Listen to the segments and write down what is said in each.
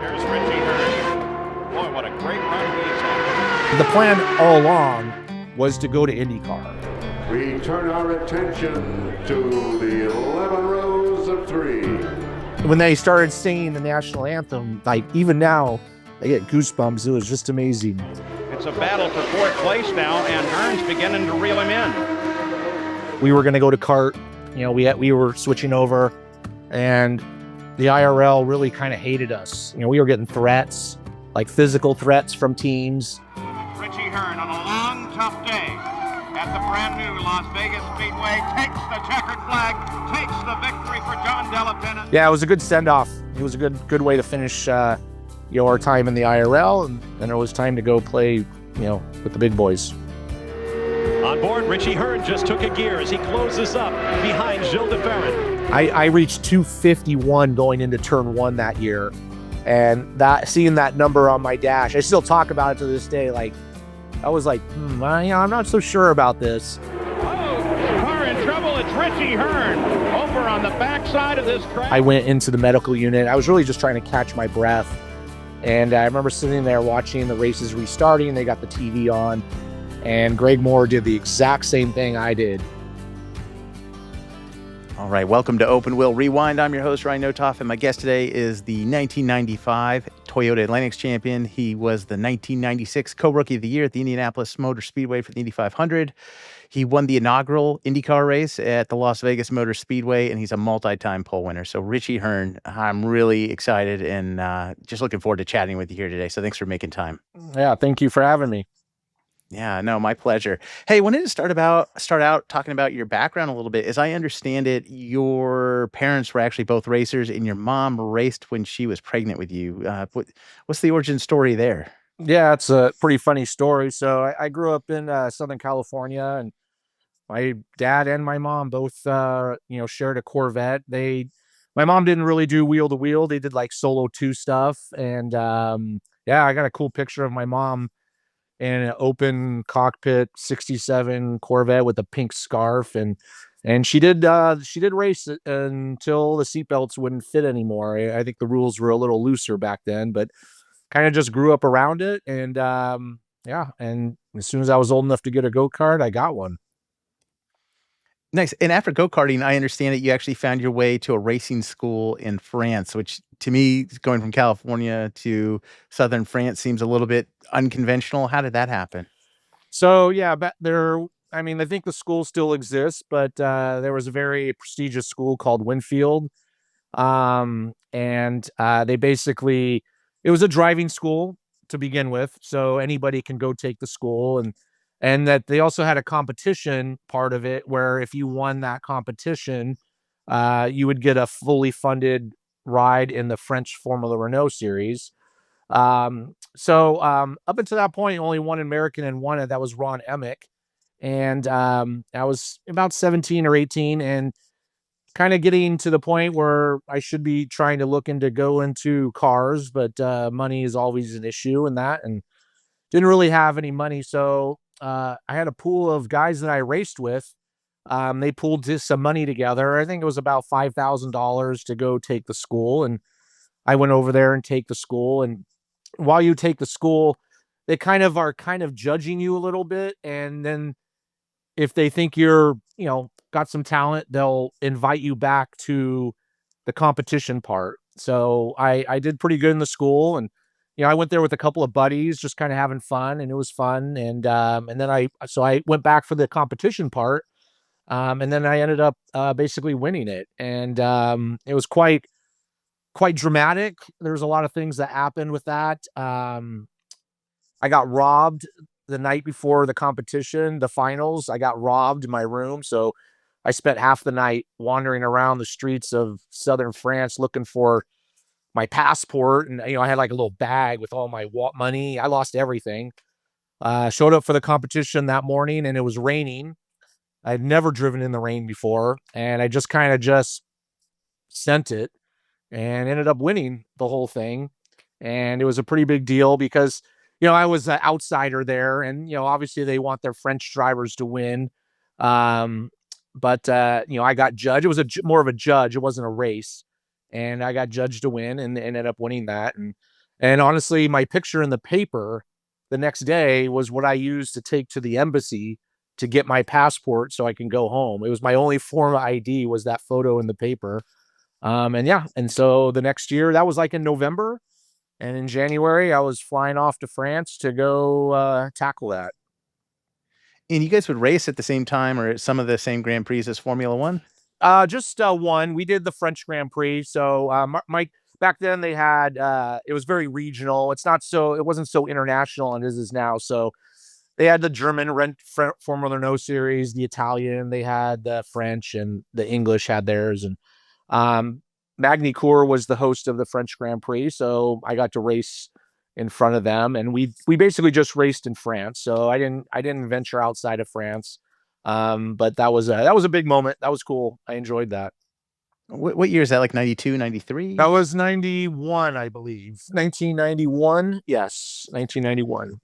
Here's Richie Hearn. Boy, what a great run he's had. The plan all along was to go to IndyCar. We turn our attention to the 11 rows of three. When they started singing the national anthem, like even now, I get goosebumps. It was just amazing. It's a battle for fourth place now, and Hearn's beginning to reel him in. We were going to go to CART. You know, we were switching over, and the IRL really kind of hated us. You know, we were getting threats, like physical threats from teams. Richie Hearn on a long, tough day at the brand new Las Vegas Speedway takes the checkered flag, takes the victory for John Delipopa. Yeah, it was a good send-off. It was a good way to finish our time in the IRL, and then it was time to go play, with the big boys. On board, Richie Hearn just took a gear as he closes up behind Gilles de Ferran. I reached 251 going into turn 1 that year, and seeing that number on my dash, I still talk about it to this day. Like, I was like, I'm not so sure about this. Car in trouble. It's Richie Hearn over on the backside of this track. I went into the medical unit. I was really just trying to catch my breath, and I remember sitting there watching the races restarting. They got the TV on, and Greg Moore did the exact same thing I did. All right, welcome to Open Wheel Rewind. I'm your host, Ryan Notoff, and my guest today is the 1995 Toyota Atlantics champion. He was the 1996 Co-Rookie of the Year at the Indianapolis Motor Speedway for the Indy 500. He won the inaugural IndyCar race at the Las Vegas Motor Speedway, and he's a multi-time pole winner. So Richie Hearn, I'm really excited and just looking forward to chatting with you here today. So thanks for making time. Yeah, thank you for having me. Yeah, no, my pleasure. Hey, wanted to start out talking about your background a little bit. As I understand it, your parents were actually both racers, and your mom raced when she was pregnant with you. What's the origin story there? Yeah, it's a pretty funny story. So I grew up in Southern California, and my dad and my mom both, shared a Corvette. My mom didn't really do wheel to wheel. They did like solo 2 stuff. And I got a cool picture of my mom in an open cockpit 67 Corvette with a pink scarf. And she did race it until the seatbelts wouldn't fit anymore. I think the rules were a little looser back then, but kind of just grew up around it. And and as soon as I was old enough to get a go-kart, I got one. Nice. And after go-karting, I understand that you actually found your way to a racing school in France, which to me, going from California to Southern France seems a little bit unconventional. How did that happen? So yeah, I think the school still exists, but there was a very prestigious school called Winfield. They basically, it was a driving school to begin with. So anybody can go take the school, and that they also had a competition part of it where if you won that competition, you would get a fully funded ride in the French Formula Renault series. Up until that point, only one American and won it. That was Ron Emick. And I was about 17 or 18 and kind of getting to the point where I should be trying to look go into cars, but money is always an issue in that, and didn't really have any money. So I had a pool of guys that I raced with. They pulled some money together. I think it was about $5,000 to go take the school. And I went over there and take the school. And while you take the school, they are judging you a little bit. And then if they think you're, got some talent, they'll invite you back to the competition part. So I did pretty good in the school, and I went there with a couple of buddies, just kind of having fun, and it was fun. And then I went back for the competition part, and then I ended up basically winning it. And it was quite dramatic. There's a lot of things that happened with that. I got robbed the night before the competition, the finals. I got robbed in my room, so I spent half the night wandering around the streets of southern France looking for my passport. And, I had like a little bag with all my money. I lost everything. Showed up for the competition that morning, and it was raining. I'd never driven in the rain before, and I just sent it and ended up winning the whole thing. And it was a pretty big deal because, I was an outsider there, and, obviously they want their French drivers to win. But I got judged. It was more of a judge. It wasn't a race. and I got judged to win and ended up winning that. And honestly, my picture in the paper the next day was what I used to take to the embassy to get my passport so I can go home. It was my only form of ID, was that photo in the paper. And so the next year, that was like in November, and in January, I was flying off to France to go tackle that. And you guys would race at the same time or at some of the same Grand Prix as Formula One? Just one. We did the French Grand Prix. So my back then they had it was very regional. It wasn't so international as it is now. So they had the German Formula No series, the Italian, they had the French, and the English had theirs. And Magny-Cours was the host of the French Grand Prix, so I got to race in front of them, and we basically just raced in France. So I didn't venture outside of France. But that was a big moment. That was cool. I enjoyed that. What year is that? Like 92, 93? That was 91, I believe. 1991. Yes, 1991.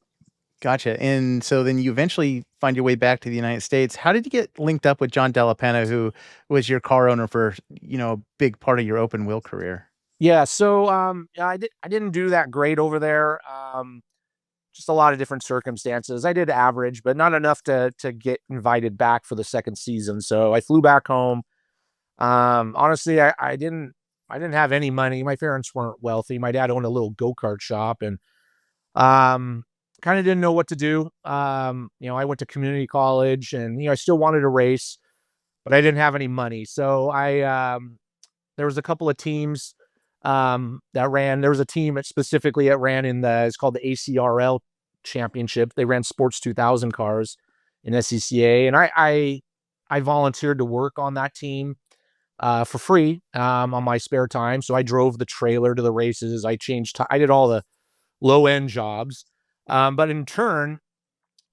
Gotcha. And so then you eventually find your way back to the United States. How did you get linked up with John Delipopa, who was your car owner for, a big part of your open wheel career? Yeah, so I didn't do that great over there. Just a lot of different circumstances. I did average, but not enough to get invited back for the second season. So I flew back home. Honestly, I didn't have any money. My parents weren't wealthy. My dad owned a little go-kart shop, and kind of didn't know what to do. I went to community college, and I still wanted to race, but I didn't have any money. So there was a couple of teams that ran. There was a team that ran it's called the ACRL Championship. They ran Sports 2000 cars in SCCA, and I volunteered to work on that team for free on my spare time. So I drove the trailer to the races. I did all the low end jobs. But in turn,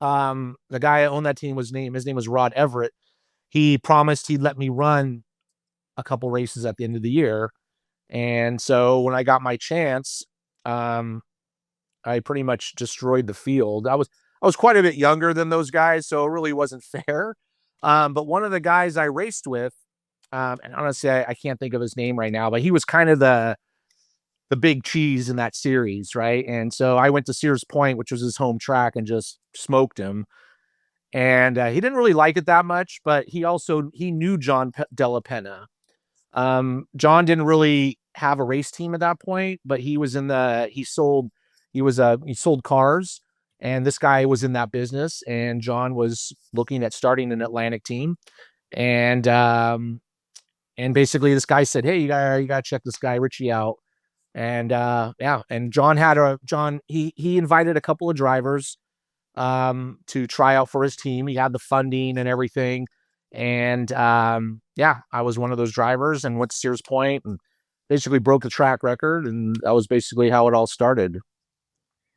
the guy that owned that team his name was Rod Everett. He promised he'd let me run a couple races at the end of the year. And so when I got my chance, I pretty much destroyed the field. I was quite a bit younger than those guys, so it really wasn't fair. But one of the guys I raced with, and honestly, I can't think of his name right now, but he was kind of the big cheese in that series, right? And so I went to Sears Point, which was his home track, and just smoked him. And he didn't really like it that much, but he knew John Delipopa. John didn't really have a race team at that point, but he sold cars, and this guy was in that business, and John was looking at starting an Atlantic team. And basically this guy said, "Hey, you gotta check this guy Richie out." And and John he invited a couple of drivers to try out for his team. He had the funding and everything. And I was one of those drivers and went to Sears Point and basically broke the track record, and that was basically how it all started.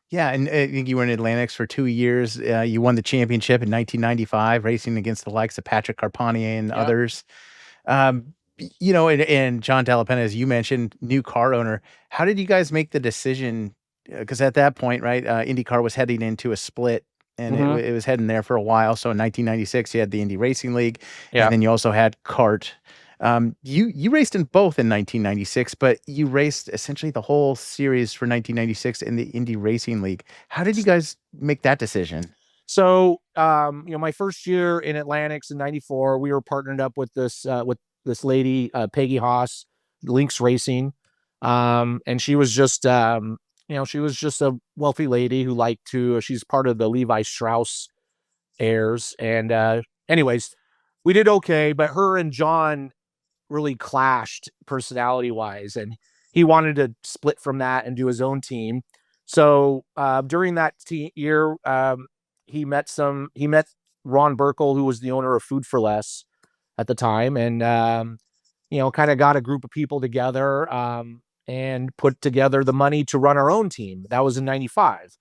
Yeah, and I think you were in Atlantics for 2 years. You won the championship in 1995, racing against the likes of Patrick Carpentier and others. And John Delipopa, as you mentioned, new car owner. How did you guys make the decision? Because at that point, right, IndyCar was heading into a split, and it was heading there for a while. So in 1996, you had the Indy Racing League, and then you also had CART. You raced in both in 1996, but you raced essentially the whole series for 1996 in the Indy Racing League. How did you guys make that decision? So, my first year in Atlantics in '94, we were partnered up with this lady, Peggy Haas, Lynx Racing, and she was just a wealthy lady who she's part of the Levi Strauss heirs. And anyways, we did okay, but her and John really clashed personality wise, and he wanted to split from that and do his own team. So during that year, he met Ron Burkle, who was the owner of Food for Less at the time, and kind of got a group of people together and put together the money to run our own team. That was in '95,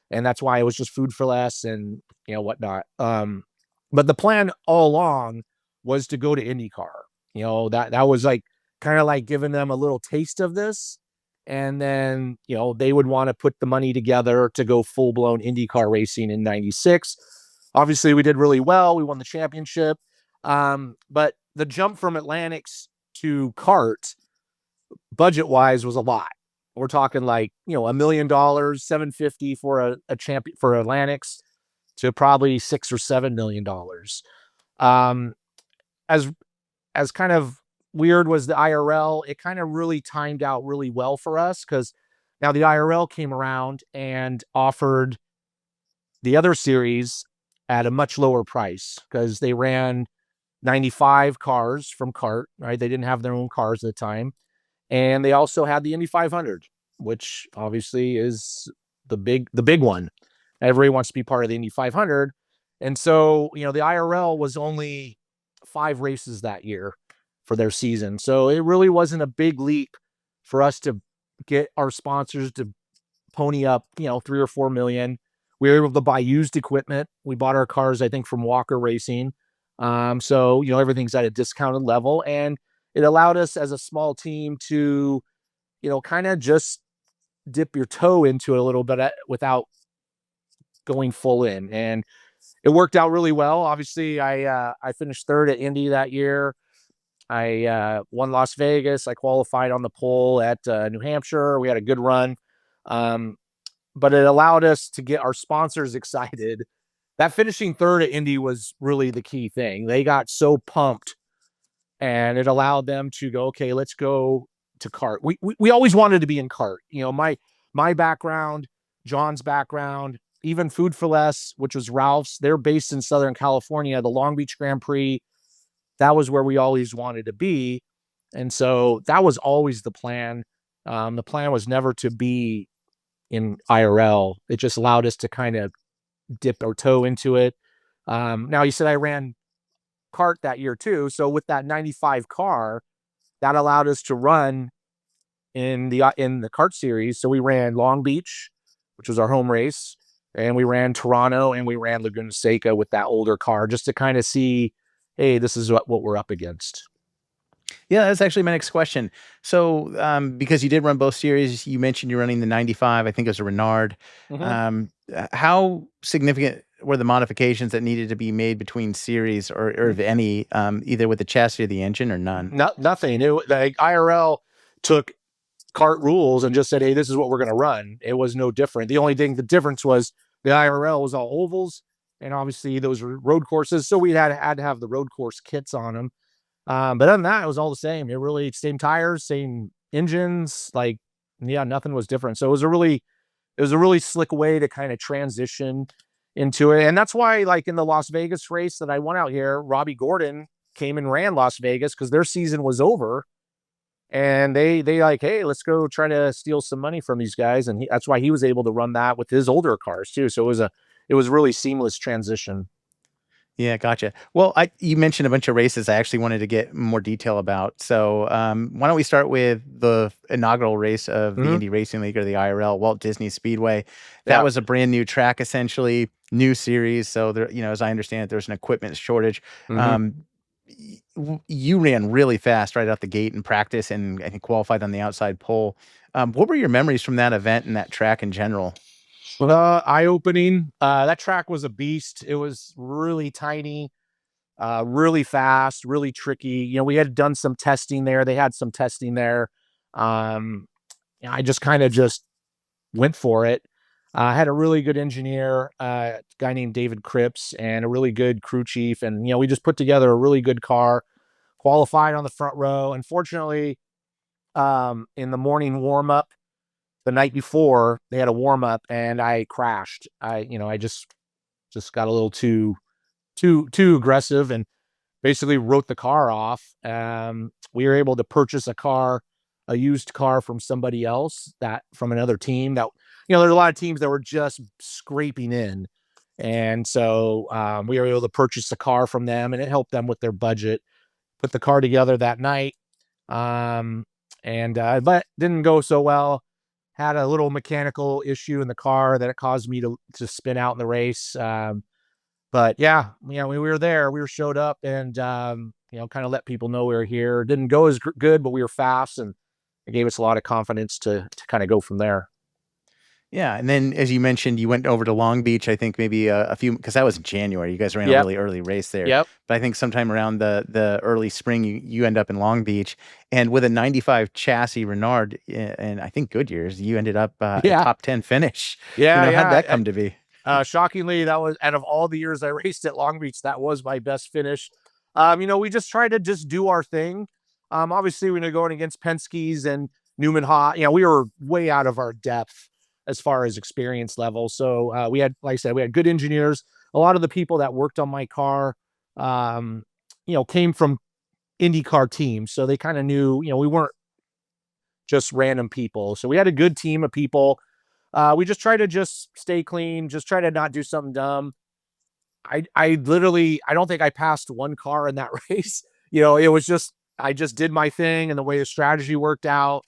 and that's why it was just Food for Less and whatnot. But the plan all along was to go to IndyCar. That was kind of like giving them a little taste of this, and then they would want to put the money together to go full-blown IndyCar racing in '96. Obviously, we did really well. We won the championship. But the jump from Atlantics to CART budget wise was a lot. We're talking like, $1 million, 750 for a champion for Atlantics to probably $6 or $7 million. As kind of weird was the IRL, it kind of really timed out really well for us because now the IRL came around and offered the other series at a much lower price because they ran 95 cars from CART, right? They didn't have their own cars at the time. And they also had the Indy 500, which obviously is the big one. Everybody wants to be part of the Indy 500. And so, the IRL was only 5 races that year for their season. So it really wasn't a big leap for us to get our sponsors to pony up, 3 or 4 million. We were able to buy used equipment. We bought our cars, I think, from Walker Racing. So, everything's at a discounted level, and it allowed us as a small team to, kind of just dip your toe into it a little bit without going full in. And it worked out really well. Obviously, I finished 3rd at Indy that year. I won Las Vegas. I qualified on the pole at New Hampshire. We had a good run. But it allowed us to get our sponsors excited. That finishing 3rd at Indy was really the key thing. They got so pumped, and it allowed them to go, okay, let's go to CART. We always wanted to be in CART. My background, John's background, even Food for Less, which was Ralph's, they're based in Southern California, the Long Beach Grand Prix. That was where we always wanted to be. And so that was always the plan. The plan was never to be in IRL. It just allowed us to kind of dip our toe into it. Now, you said I ran CART that year too. So with that 95 car, that allowed us to run in the CART series. So we ran Long Beach, which was our home race, and we ran Toronto, and we ran Laguna Seca with that older car just to kind of see, hey, this is what we're up against. Yeah, that's actually my next question. So, because you did run both series, you mentioned you're running the 95. I think it was a Renard. How significant were the modifications that needed to be made between series, or if any, either with the chassis or the engine, or none? Nothing. The IRL took CART rules and just said, hey, this is what we're going to run. It was no different. The only thing, the difference was the IRL was all ovals, and obviously those were road courses. So we had to have the road course kits on them. But other than that, it was all the same. It really same tires, same engines, nothing was different. So it was a really slick way to kind of transition into it. And that's why, like in the Las Vegas race that I won out here, Robbie Gordon came and ran Las Vegas because their season was over. And they like, hey, let's go try to steal some money from these guys. And that's why he was able to run that with his older cars too. So it was really seamless transition. Yeah, gotcha. Well, you mentioned a bunch of races I actually wanted to get more detail about. So why don't we start with the inaugural race of the Indy Racing League, or the IRL, Walt Disney Speedway. That was a brand new track, essentially, new series. So there, as I understand it, there's an equipment shortage. You ran really fast right out the gate in practice, and I think qualified on the outside pole. What were your memories from that event and that track in general? Eye-opening. That track was a beast. It was really tiny, really fast, really tricky. We had done some testing there. They had some testing there. I just kind of went for it. I had a really good engineer, a guy named David Cripps, and a really good crew chief. And, we just put together a really good car, qualified on the front row. Unfortunately, in the morning warm-up, the night before, they had a warm-up, and I crashed. I just got a little too aggressive and basically wrote the car off. We were able to purchase a used car from somebody else, from another team that, there's a lot of teams that were just scraping in. And so we were able to purchase a car from them, and it helped them with their budget. Put the car together that night. But didn't go so well. Had a little mechanical issue in the car that it caused me to spin out in the race. But yeah, we were there. We showed up and, kind of let people know we were here. Didn't go as good, but we were fast, and it gave us a lot of confidence to kind of go from there. Yeah, and then as you mentioned, you went over to Long Beach. I think maybe a few, because that was in January. You guys ran a Yep. really early race there. Yep. But I think sometime around the early spring, you end up in Long Beach, and with a 95 chassis Renard, and I think Goodyear's, you ended up a Yeah. top 10 finish. Yeah. How'd that come to be? Shockingly, that was, out of all the years I raced at Long Beach, that was my best finish. We just tried to just do our thing. Obviously, when you're going against Penske's and Newman Haas, we were way out of our depth as far as experience level. So we had, like I said, we had good engineers. A lot of the people that worked on my car, came from IndyCar teams, so they kind of knew, we weren't just random people. So we had a good team of people. We just try to just stay clean, just try to not do something dumb. I literally, I don't think I passed one car in that race. It was just, I just did my thing, and the way the strategy worked out,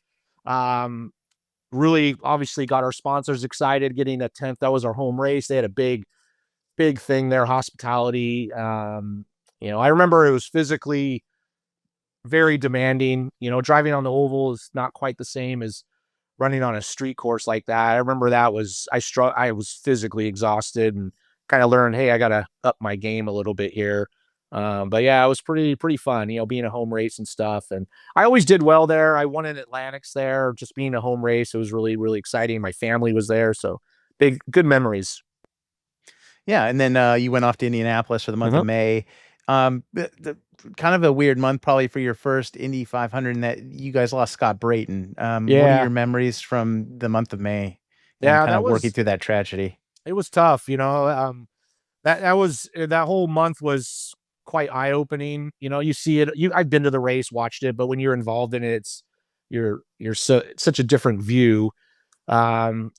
really obviously got our sponsors excited, getting a 10th. That was our home race. They had a big thing there, hospitality. I remember it was physically very demanding. Driving on the oval is not quite the same as running on a street course like that. I remember I was physically exhausted, and kind of learned, hey, I got to up my game a little bit here. But yeah, it was pretty fun, being a home race and stuff. And I always did well there. I won an Atlantics there, just being a home race. It was really, really exciting. My family was there. So good memories. Yeah, and then you went off to Indianapolis for the month of May. The kind of a weird month probably for your first Indy 500, in that you guys lost Scott Brayton. What are your memories from the month of May? Yeah, kind of working through that tragedy. It was tough, that whole month was quite eye-opening. You see it, I've been to the race, watched it, but when you're involved in it, you're such a different view. A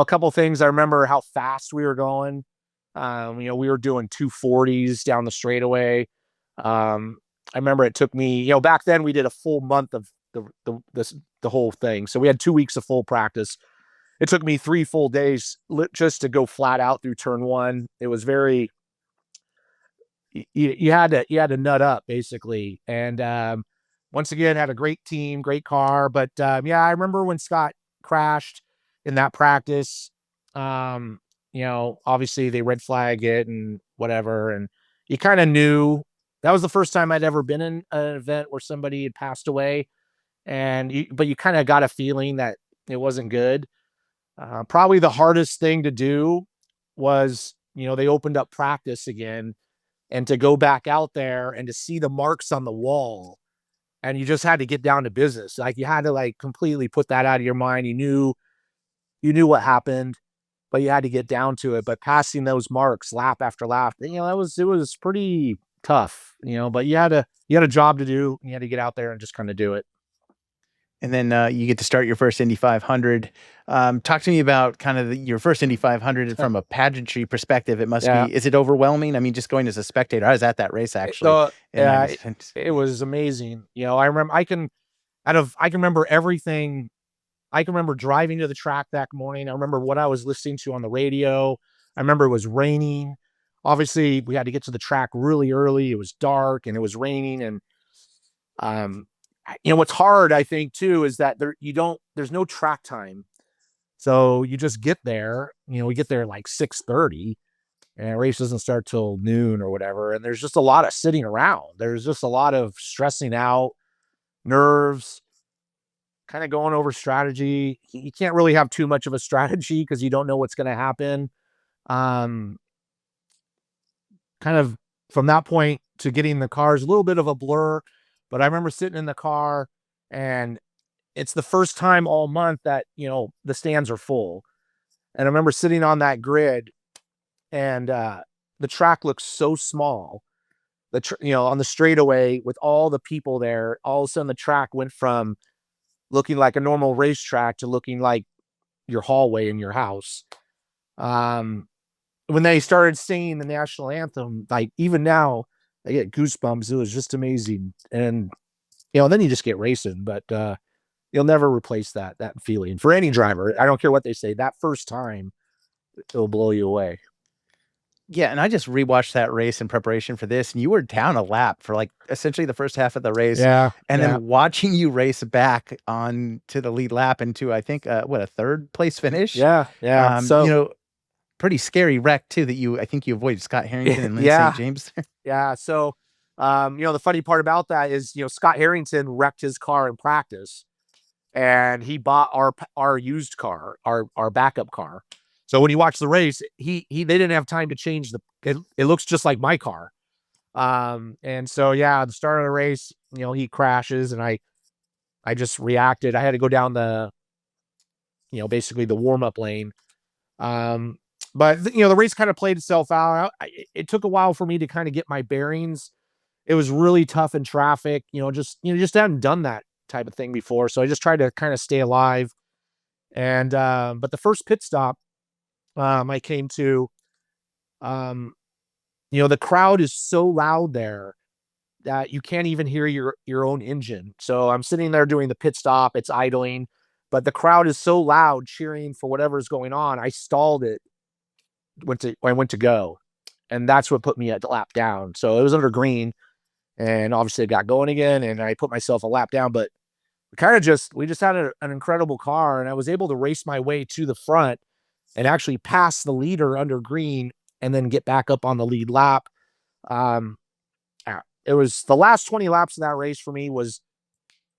couple things. I remember how fast we were going. We were doing 240s down the straightaway. I remember it took me, back then we did a full month of the whole thing. So we had 2 weeks of full practice. It took me 3 full days just to go flat out through turn one. It was very, you had to nut up basically. And once again, had a great team, great car. But I remember when Scott crashed in that practice. Obviously they red flag it and whatever, and you kind of knew. That was the first time I'd ever been in an event where somebody had passed away, but you kind of got a feeling that it wasn't good. Probably the hardest thing to do was, they opened up practice again, and to go back out there and to see the marks on the wall, and you just had to get down to business. Like, you had to completely put that out of your mind. You knew what happened, but you had to get down to it. But passing those marks lap after lap, it was pretty tough, but you had a job to do. You had to get out there and just kind of do it. And then you get to start your first Indy 500. Talk to me about kind of your first Indy 500 from a pageantry perspective. It must be, is it overwhelming? I mean, just going as a spectator, I was at that race actually. It was amazing. I remember, I can remember everything. I can remember driving to the track that morning. I remember what I was listening to on the radio. I remember it was raining. Obviously, we had to get to the track really early. It was dark and it was raining. And what's hard, I think, too, is that there's no track time. So you just get there. We get there like 6:30, and the race doesn't start till noon or whatever. And there's just a lot of sitting around. There's just a lot of stressing out, nerves, kind of going over strategy. You can't really have too much of a strategy because you don't know what's going to happen. Kind of from that point to getting the car is a little bit of a blur, but I remember sitting in the car, and it's the first time all month that, the stands are full. And I remember sitting on that grid, and the track looks so small. On the straightaway with all the people there, all of a sudden the track went from looking like a normal racetrack to looking like your hallway in your house. When they started singing the national anthem, like even now, I get goosebumps. It was just amazing. And, then you just get racing, but you'll never replace that feeling for any driver. I don't care what they say. That first time, it'll blow you away. Yeah, and I just rewatched that race in preparation for this, and you were down a lap for like essentially the first half of the race. Yeah. And yeah. then watching you race back on to the lead lap into, I think, a third place finish. Yeah. So Pretty scary wreck too that I think you avoided Scott Harrington and Lynn yeah. St. James. Yeah. So, the funny part about that is, Scott Harrington wrecked his car in practice, and he bought our used car, our backup car. So when you watch the race, they didn't have time to change it looks just like my car. And so at the start of the race, he crashes, and I just reacted. I had to go down basically the warm-up lane. But the race kind of played itself out. It took a while for me to kind of get my bearings. It was really tough in traffic, just hadn't done that type of thing before. So I just tried to kind of stay alive. And, but the first pit stop, I came to, the crowd is so loud there that you can't even hear your own engine. So I'm sitting there doing the pit stop, it's idling, but the crowd is so loud cheering for whatever's going on. I stalled it. I went to go, and that's what put me at the lap down. So it was under green, and obviously it got going again, and I put myself a lap down, but we just had an incredible car, and I was able to race my way to the front and actually pass the leader under green and then get back up on the lead lap. It was the last 20 laps of that race for me was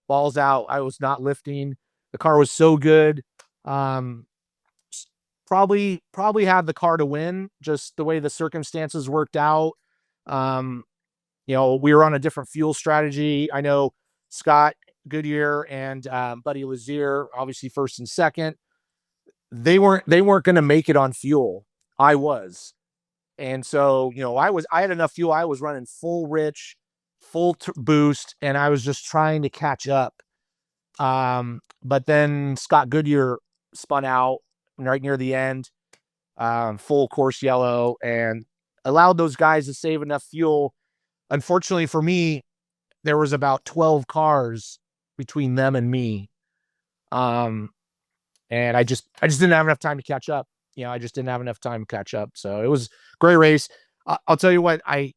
balls out. I was not lifting. The car was so good. Probably had the car to win, just the way the circumstances worked out. We were on a different fuel strategy. I know Scott Goodyear and Buddy Lazier, obviously first and second, they weren't going to make it on fuel. I was. And so, I had enough fuel. I was running full rich, full boost, and I was just trying to catch up. But then Scott Goodyear spun out right near the end, full course yellow, and allowed those guys to save enough fuel. Unfortunately for me, there was about 12 cars between them and me. And I just didn't have enough time to catch up. I just didn't have enough time to catch up. So it was a great race. I'll tell you what, I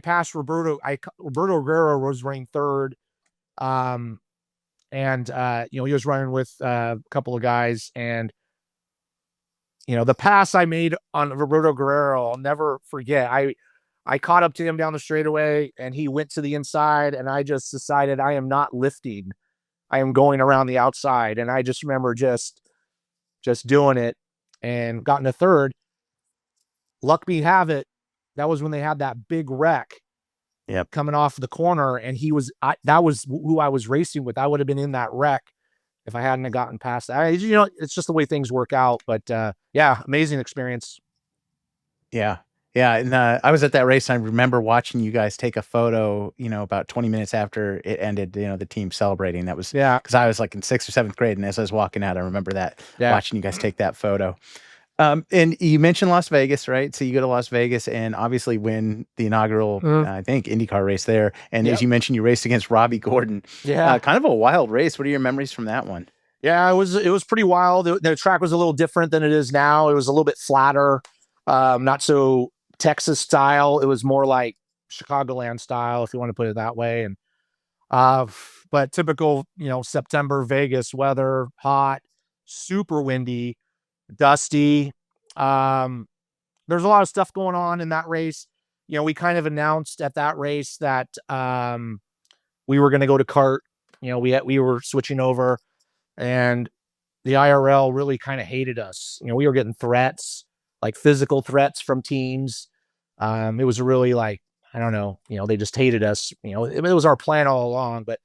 passed Roberto. Roberto Guerrero was running third. And he was running with a couple of guys, and the pass I made on Roberto Guerrero, I'll never forget. I caught up to him down the straightaway, and he went to the inside, and I just decided I am not lifting. I am going around the outside. And I just remember just doing it and got into third. Luck me have it, that was when they had that big wreck. Yep. Coming off the corner, and that was who I was racing with. I would have been in that wreck if I hadn't have gotten past that. It's just the way things work out. But amazing experience. Yeah. Yeah. And I was at that race, and I remember watching you guys take a photo, about 20 minutes after it ended, the team celebrating. That was because I was like in 6th or 7th grade. And as I was walking out, I remember that watching you guys take that photo. And you mentioned Las Vegas, right? So you go to Las Vegas and obviously win the inaugural, I think, IndyCar race there. And as you mentioned, you raced against Robbie Gordon. Yeah. Kind of a wild race. What are your memories from that one? Yeah, it was pretty wild. The track was a little different than it is now. It was a little bit flatter, not so Texas style. It was more like Chicagoland style, if you want to put it that way. And but typical, September Vegas weather, hot, super windy, dusty. There's a lot of stuff going on in that race. We kind of announced at that race that we were going to go to CART. We were switching over, and the IRL really kind of hated us. We were getting threats, like physical threats from teams. It was really like, I don't know, they just hated us. It was our plan all along. But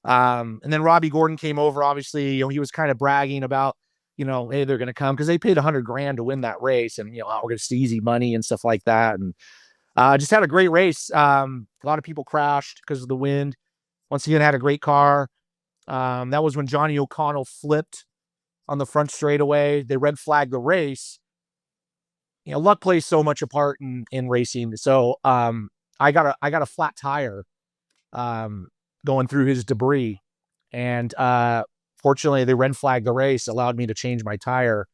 and then Robbie Gordon came over. Obviously, he was kind of bragging about, hey, they're going to come because they paid $100,000 to win that race, and we're going to see easy money and stuff like that. And just had a great race. A lot of people crashed because of the wind. Once again, had a great car. That was when Johnny O'Connell flipped on the front straightaway. They red flagged the race. Luck plays so much a part in racing. So I got a flat tire going through his debris, and fortunately, they red flagged the race, allowed me to change my tire.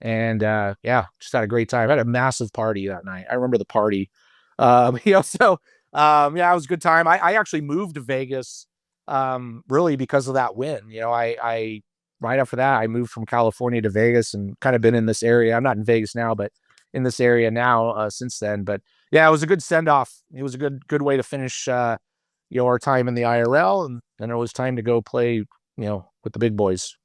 And yeah, just had a great time. I had a massive party that night. I remember the party. Yeah, it was a good time. I actually moved to Vegas really because of that win. I right after that I moved from California to Vegas and kind of been in this area. I'm not in Vegas now, but in this area now since then. But yeah, it was a good send off. It was a good way to finish our time in the IRL, and then it was time to go play with the big boys.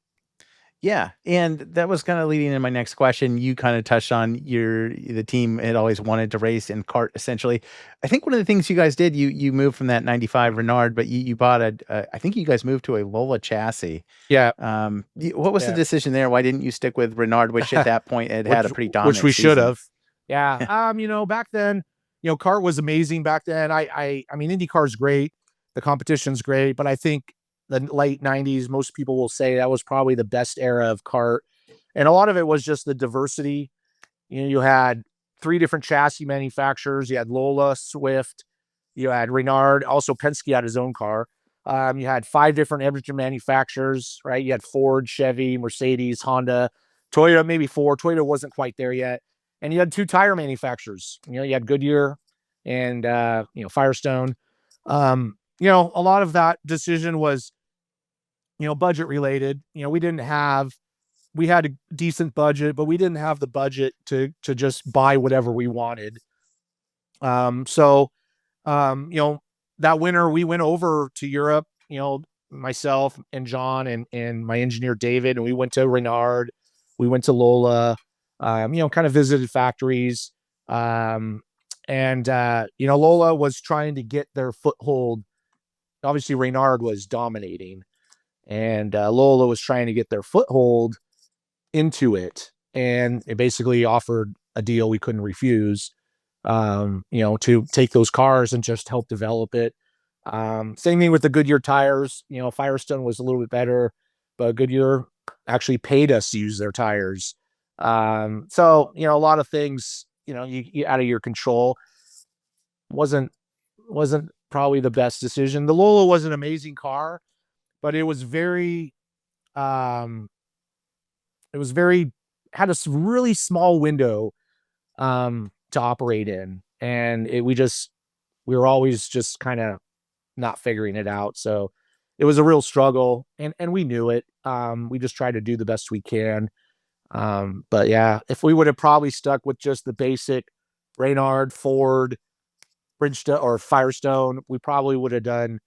Yeah, and that was kind of leading into my next question. You kind of touched on the team had always wanted to race in CART. Essentially, I think one of the things you guys did, you moved from that '95 Renard, but you bought I think you guys moved to a Lola chassis. Yeah. What was the decision there? Why didn't you stick with Renard, which at that point had a pretty dominant which we should season? have. Yeah. Back then, CART was amazing back then. I mean, IndyCar is great. The competition's great, but I think the late 90s, most people will say that was probably the best era of CART. And a lot of it was just the diversity. You had 3 different chassis manufacturers. You had Lola, Swift, you had Renard, also Penske had his own car. You had 5 different engine manufacturers, right? You had Ford, Chevy, Mercedes, Honda, Toyota, maybe 4. Toyota wasn't quite there yet. And you had 2 tire manufacturers. You had Goodyear and Firestone. A lot of that decision was budget related. We had a decent budget, but we didn't have the budget to just buy whatever we wanted. That winter we went over to Europe, myself and John and my engineer David, and we went to Renard, we went to Lola, kind of visited factories. Lola was trying to get their foothold. Obviously Renard was dominating, and Lola was trying to get their foothold into it, and it basically offered a deal we couldn't refuse, to take those cars and just help develop it. Same thing with the Goodyear tires. Firestone was a little bit better, but Goodyear actually paid us to use their tires. A lot of things, you out of your control. Wasn't probably the best decision. The Lola was an amazing car, but it was very had a really small window to operate in, and we were always just kind of not figuring it out. So it was a real struggle, and we knew it. We just tried to do the best we can. But yeah, if we would have probably stuck with just the basic Renard, Ford, Bridgestone or Firestone, we probably would have done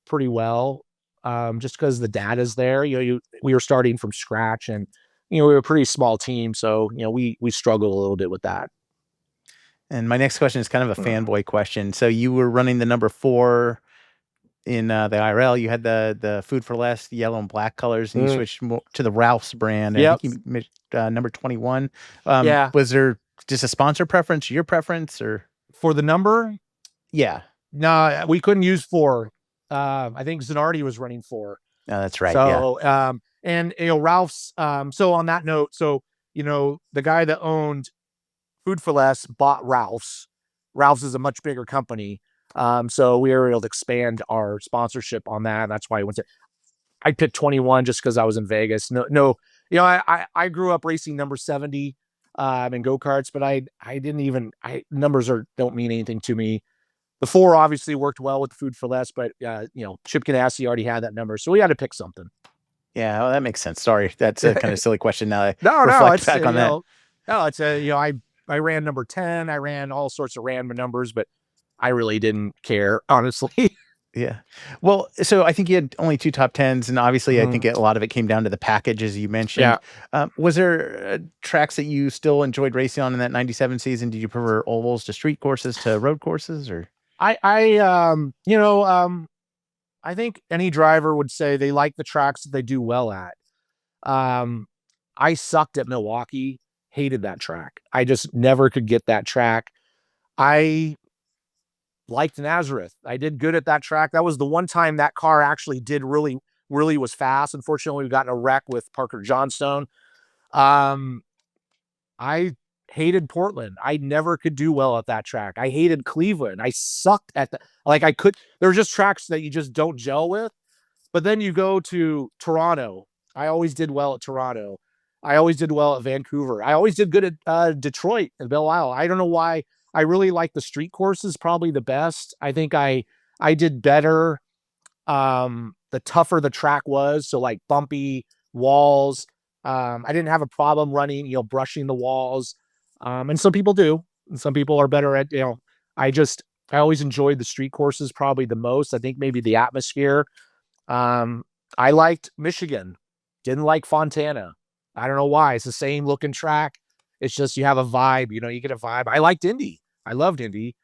pretty well. Just because the data's there. We were starting from scratch, and we were a pretty small team, so we struggled a little bit with that. And my next question is kind of a fanboy question. So you were running the number 4 in the IRL. You had the Food for Less, the yellow and black colors, and you switched to the Ralph's brand. And I think you made number 21. Was there just a sponsor preference, your preference, or for the number? Yeah. No, we couldn't use 4. I think Zanardi was running 4. Oh, that's right. So, yeah. And Ralph's. So on that note, the guy that owned Food for Less bought Ralph's. Ralph's is a much bigger company. So we were able to expand our sponsorship on that. And that's why I picked 21 just because I was in Vegas. No, I grew up racing number 70 in go-karts, but numbers don't mean anything to me. The 4 obviously worked well with the Food for Less, but Chip Ganassi already had that number, so we had to pick something. Yeah, well, that makes sense. Sorry, that's a kind of silly question. Now I no, reflect back on that. No, it's I ran number 10. I ran all sorts of random numbers, but I really didn't care, honestly. Yeah. Well, so I think you had only 2 top 10s, and obviously I think a lot of it came down to the package, as you mentioned. Yeah. Was there tracks that you still enjoyed racing on in that 97 season? Did you prefer ovals to street courses to road courses, or? I think any driver would say they like the tracks that they do well at. I sucked at Milwaukee, hated that track. I just never could get that track. I liked Nazareth. I did good at that track. That was the one time that car actually did really, really was fast. Unfortunately, we got in a wreck with Parker Johnstone. I hated Portland. I never could do well at that track. I hated Cleveland. I sucked at there were just tracks that you just don't gel with. But then you go to Toronto. I always did well at Toronto. I always did well at Vancouver. I always did good at Detroit and Belle Isle. I don't know why. I really like the street courses, probably the best. I think I did better the tougher the track was. So like bumpy walls. I didn't have a problem running, brushing the walls. And some people do. And some people are better at, I always enjoyed the street courses probably the most. I think maybe the atmosphere. I liked Michigan. Didn't like Fontana. I don't know why. It's the same looking track. It's just you have a vibe, you get a vibe. I liked Indy. I loved Indy.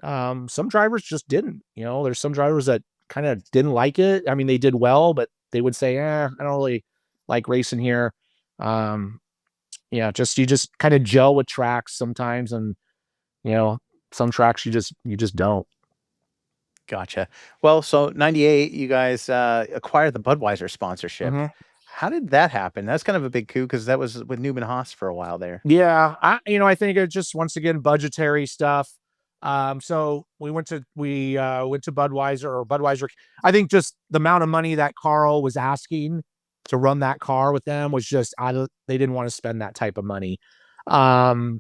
Some drivers just didn't. There's some drivers that kind of didn't like it. I mean, they did well, but they would say, I don't really like racing here. You just kind of gel with tracks sometimes, and some tracks you just don't. Gotcha. Well, so 98, you guys acquired the Budweiser sponsorship. Mm-hmm. How did that happen? That's kind of a big coup because that was with Newman Haas for a while there. Yeah, I think it's just once again budgetary stuff. So we went to Budweiser. I think just the amount of money that Carl was asking to run that car with them was just they didn't want to spend that type of money. And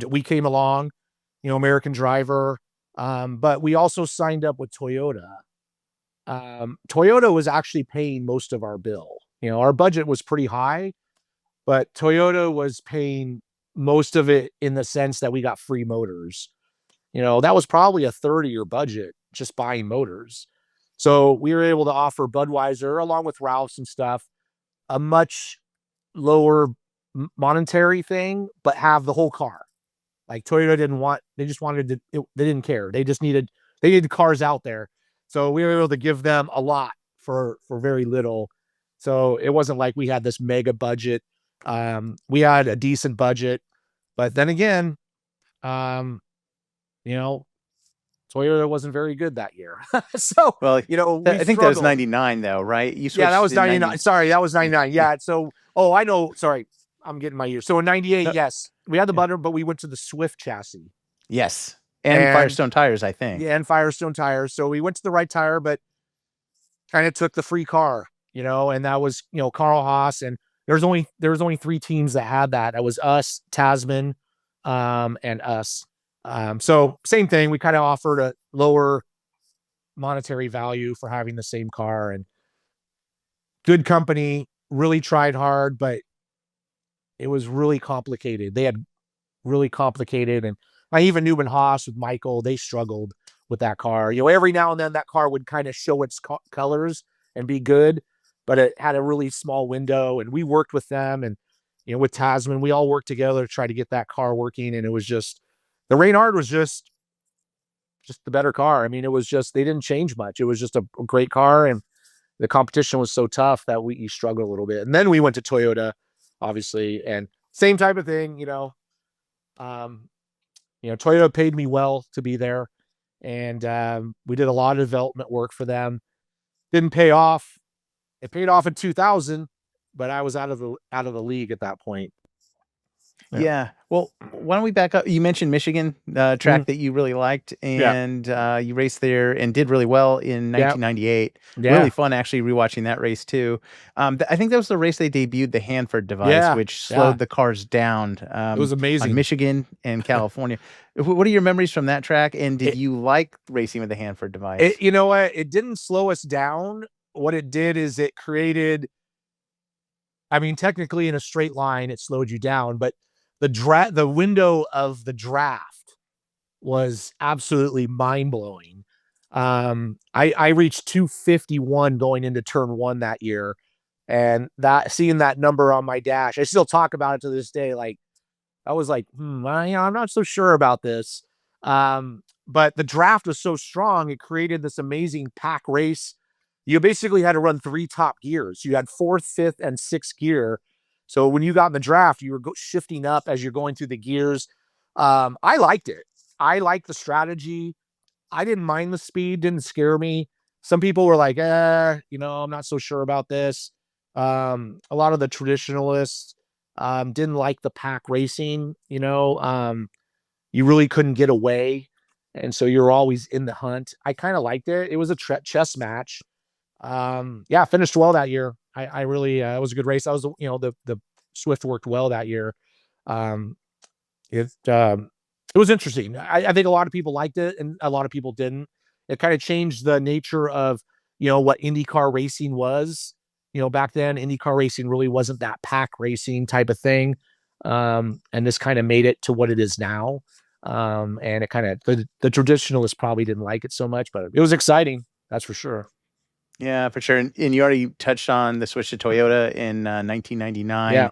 we came along, American driver. But we also signed up with Toyota. Toyota was actually paying most of our bill. Our budget was pretty high, but Toyota was paying most of it in the sense that we got free motors. That was probably a third of your budget just buying motors. So we were able to offer Budweiser along with Ralph's and stuff, a much lower monetary thing, but have the whole car. Like Toyota they just wanted to, they didn't care. They needed cars out there. So we were able to give them a lot for very little. So it wasn't like we had this mega budget. We had a decent budget, but then again, Toyota wasn't very good that year. So, well, I think that was struggled. 99 though, right? Yeah, that was 99. Sorry, that was 99. Yeah. So, I know. Sorry. I'm getting my years. So in 98, yes, we had the butter, but we went to the Swift chassis. Yes. And Firestone tires, I think. Yeah, and Firestone tires. So we went to the right tire, but kind of took the free car, and that was, Carl Haas. And there was only 3 teams that had that. That was us, Tasman, and us. So same thing. We kind of offered a lower monetary value for having the same car, and good company, really tried hard, but it was really complicated. They had really complicated, and I even knew when Haas with Michael, they struggled with that car. Every now and then that car would kind of show its colors and be good, but it had a really small window, and we worked with them, and with Tasman, we all worked together to try to get that car working, and it was just the Reynard was just the better car. I mean, it was just they didn't change much. It was just a great car, and the competition was so tough that we struggled a little bit. And then we went to Toyota, obviously, and same type of thing, Toyota paid me well to be there, and we did a lot of development work for them. Didn't pay off. It paid off in 2000, but I was out of the league at that point. Yeah. Well, why don't we back up? You mentioned Michigan, track that you really liked, and you raced there and did really well in 1998. Yeah. Really fun, actually, rewatching that race too. I think that was the race they debuted the Hanford device, which slowed the cars down. It was amazing. On Michigan and California. What are your memories from that track? And did you like racing with the Hanford device? You know what? It didn't slow us down. What it did is it created, I mean, technically in a straight line, it slowed you down, but the window of the draft was absolutely mind-blowing. I reached 251 going into turn 1 that year, and seeing that number on my dash, I still talk about it to this day. Like, I was like, I'm not so sure about this. But the draft was so strong, it created this amazing pack race. You basically had to run 3 top gears. You had 4th, 5th, and 6th gear. So when you got in the draft, you were shifting up as you're going through the gears. I liked it. I liked the strategy. I didn't mind the speed. Didn't scare me. Some people were like, I'm not so sure about this. A lot of the traditionalists didn't like the pack racing. You really couldn't get away. And so you're always in the hunt. I kind of liked it. It was a chess match. Finished well that year. I really, it was a good race. I was, the Swift worked well that year. It was interesting. I think a lot of people liked it and a lot of people didn't. It kind of changed the nature of, what IndyCar racing was. Back then, IndyCar racing really wasn't that pack racing type of thing. And this kind of made it to what it is now. And it kind of, the traditionalists probably didn't like it so much, but it was exciting. That's for sure. Yeah, for sure. And you already touched on the switch to Toyota in 1999. Yeah.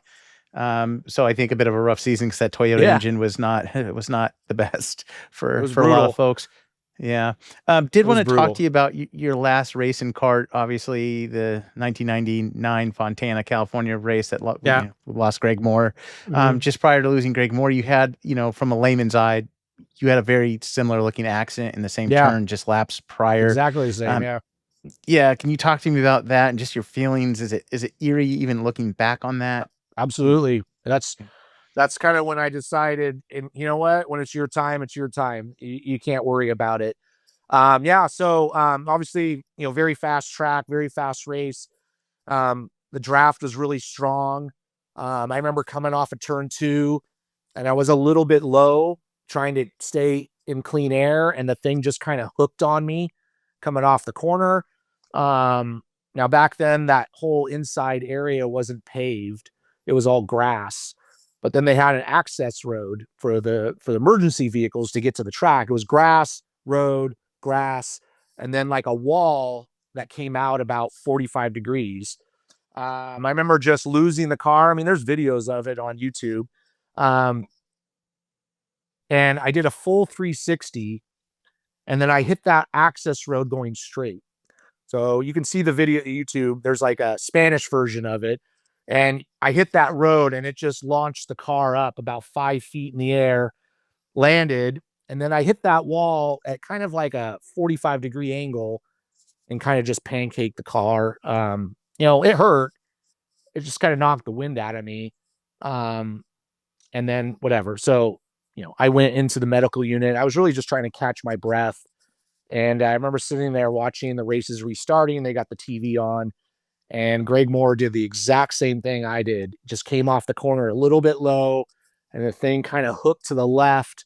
So I think a bit of a rough season because that Toyota engine was not the best for a lot of folks. Yeah. Did want to talk to you about your last race in CART, obviously the 1999 Fontana, California race that lost Greg Moore. Just prior to losing Greg Moore, you had, from a layman's eye, you had a very similar looking accident in the same turn just laps prior. Exactly the same, yeah. Can you talk to me about that and just your feelings? Is it eerie even looking back on that? Absolutely. That's kind of when I decided, and you know what, when it's your time, it's your time. You can't worry about it. So obviously, very fast track, very fast race. The draft was really strong. I remember coming off of turn 2 and I was a little bit low trying to stay in clean air, and the thing just kind of hooked on me coming off the corner. Now back then that whole inside area wasn't paved. It was all grass, but then they had an access road for the emergency vehicles to get to the track. It was grass, road, grass, and then like a wall that came out about 45 degrees. I remember just losing the car. I mean, there's videos of it on YouTube. And I did a full 360, and then I hit that access road going straight. So you can see the video at YouTube. There's like a Spanish version of it. And I hit that road and it just launched the car up about 5 feet in the air, landed. And then I hit that wall at kind of like a 45-degree angle and kind of just pancaked the car. It hurt. It just kind of knocked the wind out of me. And then whatever. So, I went into the medical unit. I was really just trying to catch my breath. And I remember sitting there watching the races restarting. They got the TV on. And Greg Moore did the exact same thing I did. Just came off the corner a little bit low, and the thing kind of hooked to the left.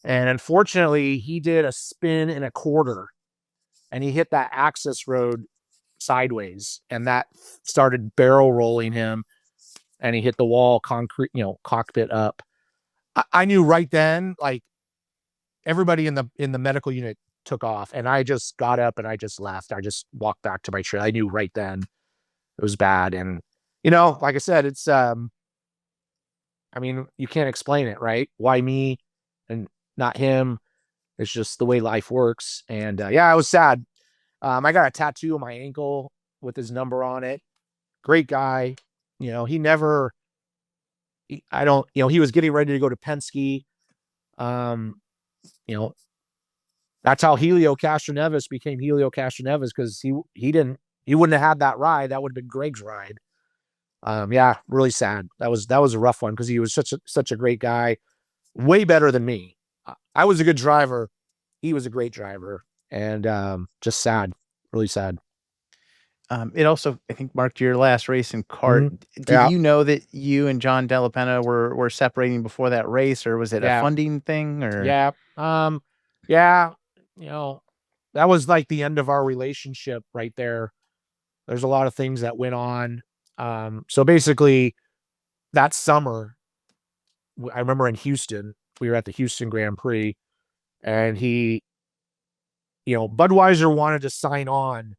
And unfortunately, he did a spin and a quarter, and he hit that access road sideways, and that started barrel rolling him, and he hit the wall, concrete, cockpit up. I knew right then, like everybody in the medical unit took off, and I just got up and I just left. I just walked back to my chair. I knew right then it was bad. And, like I said, it's, I mean, you can't explain it, right? Why me and not him? It's just the way life works. And, I was sad. I got a tattoo on my ankle with his number on it. Great guy. He was getting ready to go to Penske. That's how Helio Castroneves became Helio Castroneves, because he wouldn't have had that ride. That would have been Greg's ride. Really sad. That was a rough one because he was such a great guy, way better than me. I was a good driver. He was a great driver, and just sad, really sad. It also, I think, marked your last race in CART. Did you know that you and John Delipopa were separating before that race, or was it a funding thing? Or that was like the end of our relationship right there. There's a lot of things that went on. So basically, that summer, I remember in Houston, we were at the Houston Grand Prix, and Budweiser wanted to sign on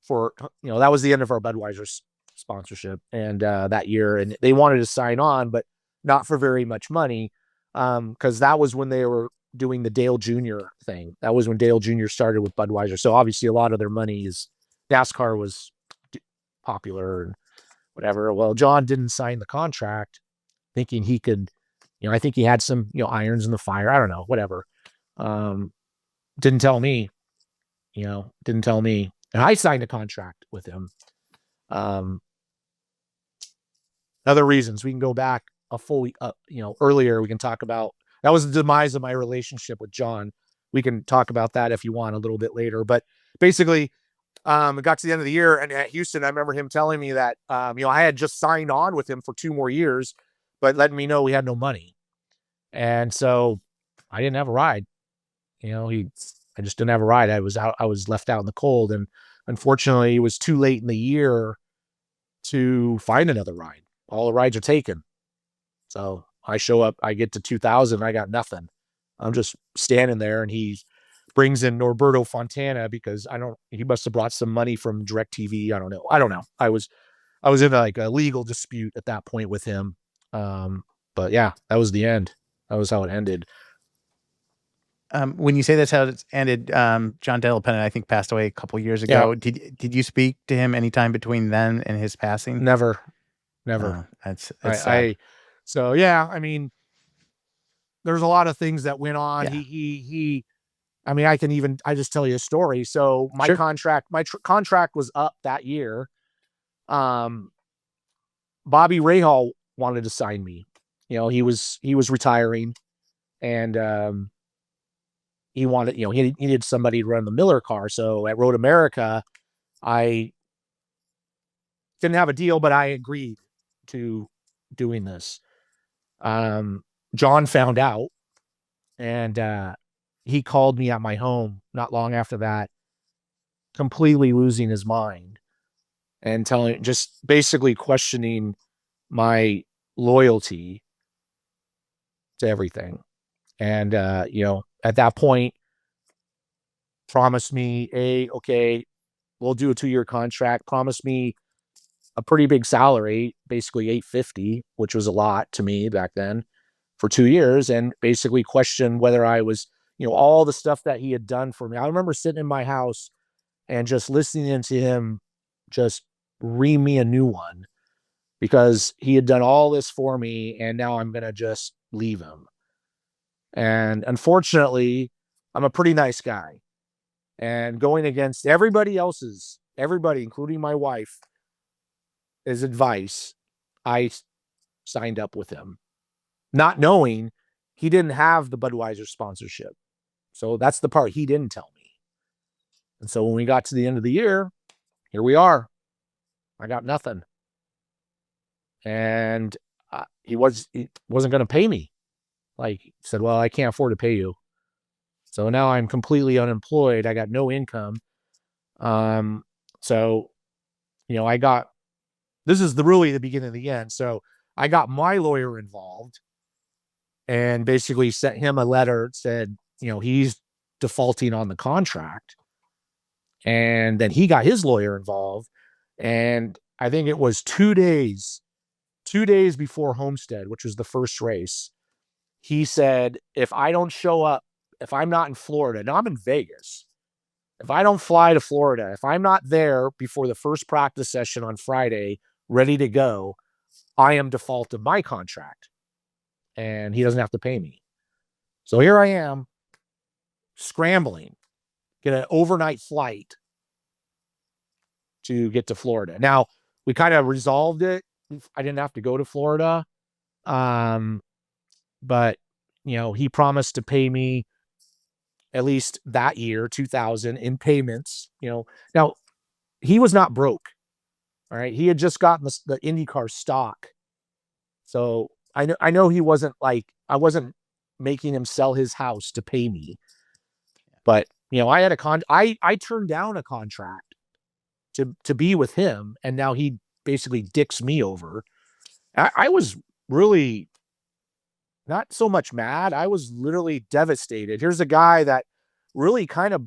for, that was the end of our Budweiser sponsorship and that year, and they wanted to sign on, but not for very much money, because that was when they were doing the Dale Jr. thing. That was when Dale Jr. started with Budweiser. So obviously a lot of their money is, NASCAR was popular and whatever. Well, John didn't sign the contract thinking he could, I think he had some, irons in the fire. I don't know, whatever. Didn't tell me. And I signed a contract with him. Other reasons, we can go back earlier. We can talk about, that was the demise of my relationship with John. We can talk about that if you want a little bit later. But basically, It got to the end of the year, and at Houston, I remember him telling me that, I had just signed on with him for 2 more years, but letting me know we had no money. And so I didn't have a ride. I just didn't have a ride. I was left out in the cold. And unfortunately, it was too late in the year to find another ride. All the rides are taken. So I show up, I get to 2000, I got nothing. I'm just standing there, and he brings in Norberto Fontana because he must have brought some money from DirecTV. I don't know. I was in like a legal dispute at that point with him. But yeah, that was the end. That was how it ended. When you say that's how it ended, John Delipopa, I think, passed away a couple years ago. Yeah. Did you speak to him anytime between then and his passing? Never. That's sad. So yeah, I mean, there's a lot of things that went on. Yeah. I just tell you a story. So my Sure. contract was up that year. Bobby Rahal wanted to sign me. He was retiring, and he wanted, he needed somebody to run the Miller car. So at Road America, I didn't have a deal, but I agreed to doing this. John found out, and he called me at my home not long after that, completely losing his mind and just basically questioning my loyalty to everything. And, at that point, promised me, okay, we'll do a 2-year contract, promised me a pretty big salary, basically $850, which was a lot to me back then, for 2 years, and basically questioned whether I was, all the stuff that he had done for me. I remember sitting in my house and just listening to him just ream me a new one because he had done all this for me, and now I'm going to just leave him. And unfortunately, I'm a pretty nice guy. And going against everybody, including my wife, his advice, I signed up with him, not knowing he didn't have the Budweiser sponsorship. So that's the part he didn't tell me. And so when we got to the end of the year, here we are. I got nothing. And he wasn't going to pay me. Like, he said, well, I can't afford to pay you. So now I'm completely unemployed. I got no income. So, this is really the beginning of the end. So I got my lawyer involved and basically sent him a letter that said, he's defaulting on the contract. And then he got his lawyer involved. And I think it was 2 days before Homestead, which was the first race. He said, if I don't show up, if I'm not in Florida, now I'm in Vegas. If I don't fly to Florida, if I'm not there before the first practice session on Friday, ready to go, I am defaulted my contract. And he doesn't have to pay me. So here I am, scrambling, get an overnight flight to get to Florida. Now, we kind of resolved it. I didn't have to go to Florida. But, he promised to pay me at least that year, 2000, in payments. Now, he was not broke. All right. He had just gotten the IndyCar stock. So I know he wasn't I wasn't making him sell his house to pay me. But, I had I turned down a contract to be with him, and now he basically dicks me over. I was really not so much mad. I was literally devastated. Here's a guy that really kind of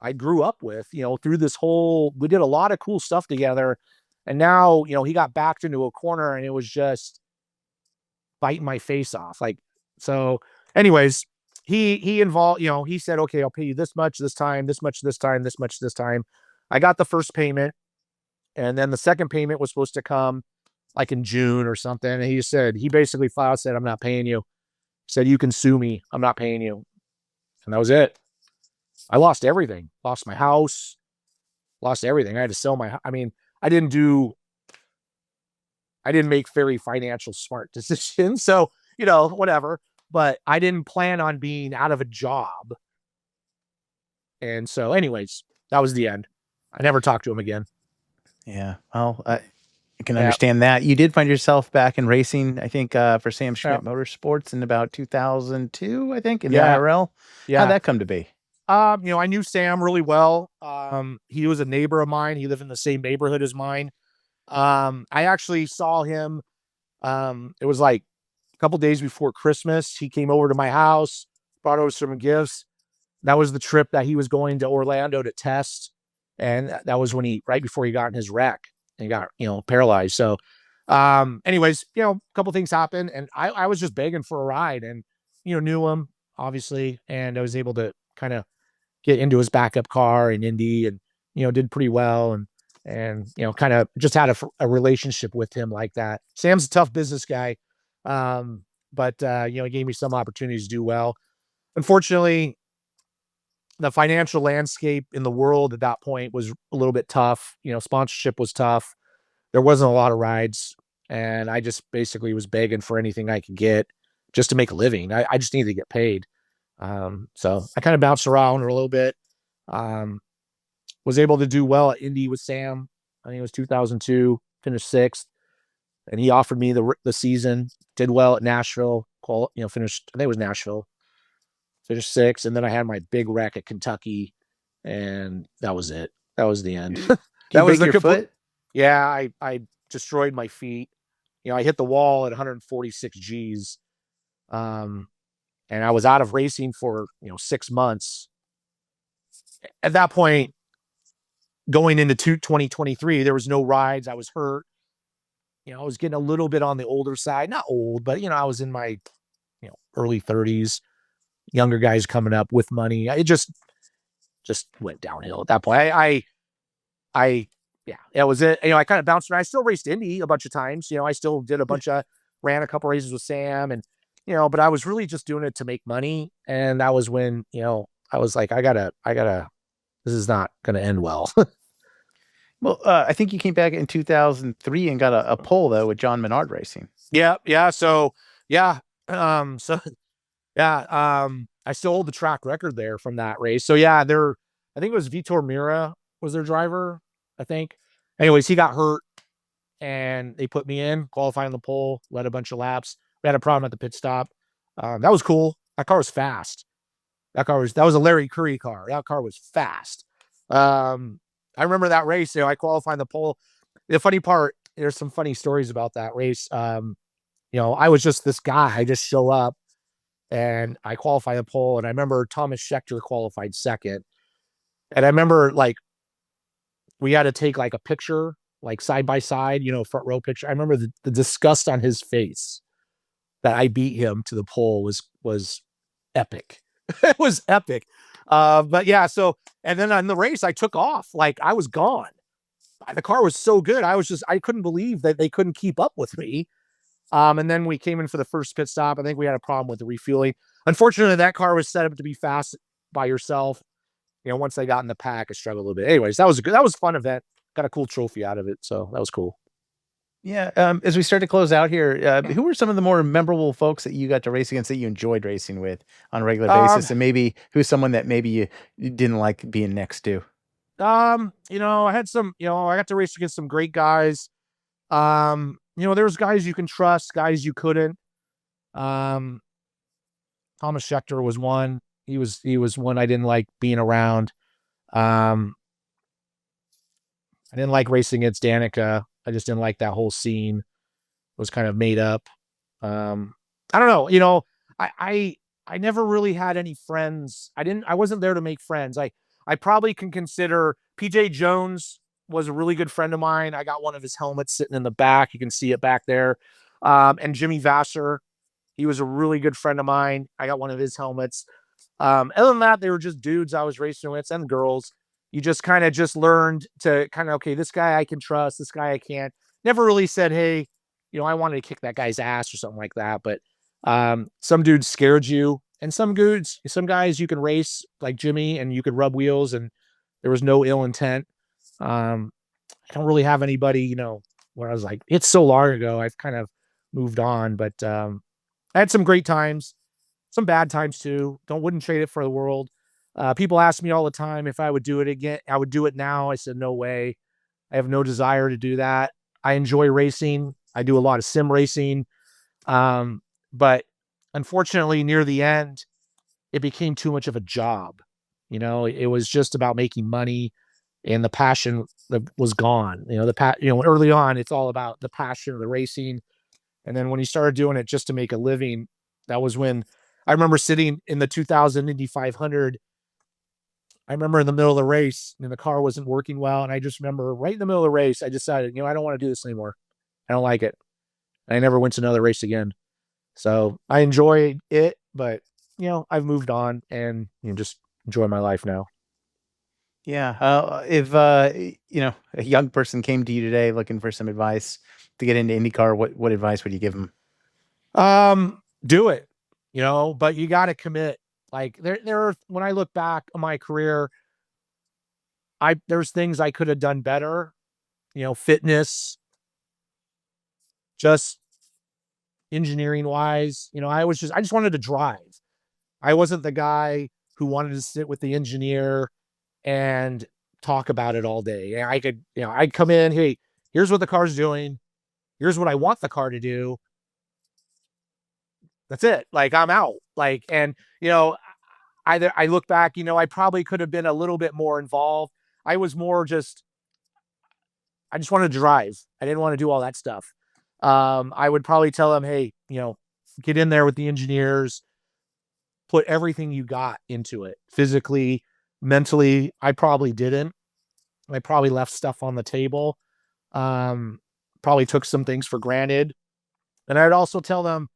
I grew up with, through this we did a lot of cool stuff together. And now, he got backed into a corner, and it was just biting my face off. So anyways, he involved, he said, okay, I'll pay you this much this time, this much this time, this much this time. I got the first payment, and then the second payment was supposed to come like in June or something. And he basically said, I'm not paying you. He said, you can sue me. I'm not paying you. And that was it. I lost everything. Lost my house. Lost everything. I had to sell I didn't make very financial smart decisions. So, whatever. But I didn't plan on being out of a job. And so anyways, that was the end. I never talked to him again. Yeah. Well, I can Yeah. understand that. You did find yourself back in racing, I think, for Sam Schmidt Yeah. Motorsports in about 2002, I think, in the Yeah. IRL. Yeah. How'd that come to be? I knew Sam really well. He was a neighbor of mine. He lived in the same neighborhood as mine. I actually saw him. It was like a couple days before Christmas. He came over to my house, brought over some gifts. That was the trip that he was going to Orlando to test. And that was when right before he got in his wreck and got, paralyzed. So, anyways, a couple things happened and I was just begging for a ride and, knew him obviously. And I was able to kind of get into his backup car in Indy and, did pretty well. And, kind of just had a relationship with him like that. Sam's a tough business guy. But he gave me some opportunities to do well. Unfortunately, the financial landscape in the world at that point was a little bit tough. Sponsorship was tough. There wasn't a lot of rides. And I just basically was begging for anything I could get just to make a living. I just needed to get paid. So I kind of bounced around a little bit. Was able to do well at Indy with Sam. I think it was 2002, finished 6th. And he offered me the season, did well at Nashville, finished, I think it was Nashville, finished 6th. And then I had my big wreck at Kentucky and that was it. That was the end. That was your foot? Yeah. I destroyed my feet. I hit the wall at 146 G's. And I was out of racing for, 6 months. At that point, going into 2023, there was no rides. I was hurt. I was getting a little bit on the older side, not old, but, I was in my, early 30s, younger guys coming up with money. It just went downhill at that point. Yeah, that was it. I kind of bounced around. I still raced Indy a bunch of times. I still did ran a couple races with Sam and, but I was really just doing it to make money. And that was when, I was like, I gotta, this is not going to end well. Well, I think you came back in 2003 and got a pole though with John Menard Racing. Yeah. So, yeah. I still hold the track record there from that race. So yeah, I think it was Vitor Mira was their driver, I think. Anyways, he got hurt and they put me in, qualifying the pole, led a bunch of laps. We had a problem at the pit stop. That was cool. That car was fast. That was a Larry Curry car. That car was fast. I remember that race. I qualified the pole. The funny part, there's some funny stories about that race. I was just this guy. I just show up and I qualify the pole. And I remember Thomas Schechter qualified 2nd. And I remember we had to take a picture, side by side, front row picture. I remember the disgust on his face that I beat him to the pole was epic. It was epic. But yeah, so, and then on the race, I took off. I was gone. The car was so good. I couldn't believe that they couldn't keep up with me. And then we came in for the first pit stop. I think we had a problem with the refueling. Unfortunately, that car was set up to be fast by yourself. Once I got in the pack, I struggled a little bit. Anyways, that was a fun event. Got a cool trophy out of it. So that was cool. Yeah. As we start to close out here, who were some of the more memorable folks that you got to race against that you enjoyed racing with on a regular basis? And maybe who's someone that maybe you didn't like being next to? I had some, I got to race against some great guys. There was guys you can trust, guys you couldn't. Thomas Schechter was one. He was one I didn't like being around. I didn't like racing against Danica. I just didn't like that whole scene. It was kind of made up. I don't know. I never really had any friends. I wasn't there to make friends. I probably can consider PJ Jones was a really good friend of mine. I got one of his helmets sitting in the back. You can see it back there. And Jimmy Vassar, he was a really good friend of mine. I got one of his helmets. Other than that, they were just dudes I was racing with and girls. You just kind of learned to okay, this guy I can trust, this guy I can't. Never really said, hey, I wanted to kick that guy's ass or something like that. But some dudes scared you. And some guys you can race like Jimmy and you could rub wheels and there was no ill intent. I don't really have anybody, where I was like, it's so long ago. I've kind of moved on, but I had some great times, some bad times too. Wouldn't trade it for the world. People ask me all the time if I would do it again. I would do it now. I said, no way. I have no desire to do that. I enjoy racing. I do a lot of sim racing. But unfortunately, near the end, it became too much of a job. It was just about making money, and the passion was gone. Early on, it's all about the passion of the racing. And then when you started doing it just to make a living, that was when I remember sitting in the 2000 Indy 500. I remember in the middle of the race and the car wasn't working well. And I just remember right in the middle of the race, I decided, I don't want to do this anymore. I don't like it. I never went to another race again. So I enjoy it, but I've moved on and just enjoy my life now. Yeah. If a young person came to you today looking for some advice to get into IndyCar, what advice would you give them? Do it, but you got to commit. Like there are, when I look back on my career, there's things I could have done better, fitness, just engineering wise. I just wanted to drive. I wasn't the guy who wanted to sit with the engineer and talk about it all day. And I could, I'd come in, hey, here's what the car's doing. Here's what I want the car to do. That's it. Like, I'm out. Like, and, I look back, I probably could have been a little bit more involved. I was more I just wanted to drive. I didn't want to do all that stuff. I would probably tell them, hey, get in there with the engineers, put everything you got into it physically, mentally. I probably didn't. I probably left stuff on the table. Probably took some things for granted. And I'd also tell them,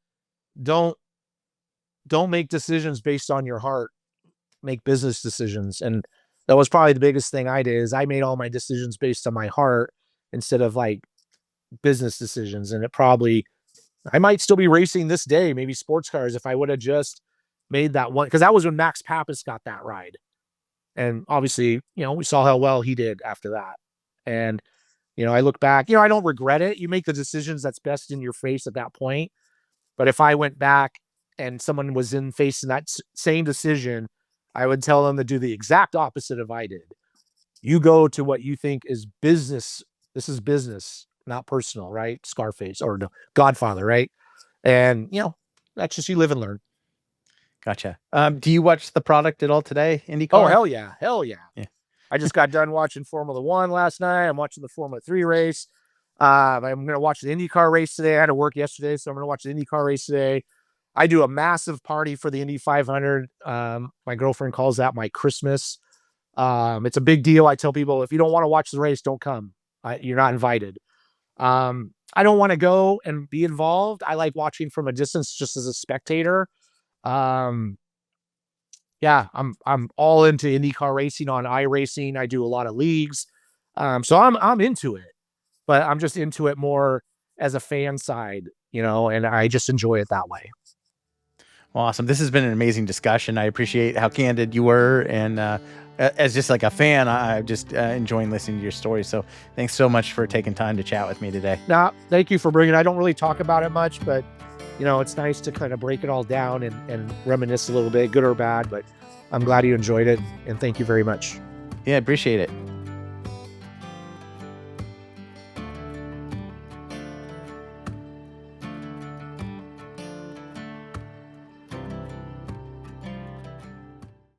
don't make decisions based on your heart. Make business decisions. And that was probably the biggest thing I did, is I made all my decisions based on my heart instead of like business decisions. And I might still be racing this day, maybe sports cars, if I would have just made that one, because that was when Max Pappas got that ride. And obviously, we saw how well he did after that. And, I look back, I don't regret it. You make the decisions that's best in your face at that point. But if I went back and someone was facing that same decision, I would tell them to do the exact opposite of I did. You go to what you think is business. This is business, not personal, right? Scarface or no, Godfather, right? And, that's just, you live and learn. Gotcha. Do you watch the product at all today, IndyCar? Oh, hell yeah. Hell yeah. I just got done watching Formula 1 last night. I'm watching the Formula 3 race. I'm going to watch the IndyCar race today. I had to work yesterday, so I'm going to watch the IndyCar race today. I do a massive party for the Indy 500. My girlfriend calls that my Christmas. It's a big deal. I tell people, if you don't want to watch the race, don't come. You're not invited. I don't want to go and be involved. I like watching from a distance just as a spectator. I'm all into IndyCar racing on iRacing. I do a lot of leagues. So I'm into it, but I'm just into it more as a fan side, and I just enjoy it that way. Well, awesome. This has been an amazing discussion. I appreciate how candid you were. And as just like a fan, I'm just enjoying listening to your story. So thanks so much for taking time to chat with me today. No, thank you for bringing it. I don't really talk about it much, but it's nice to kind of break it all down and reminisce a little bit, good or bad, but I'm glad you enjoyed it. And thank you very much. Yeah, appreciate it.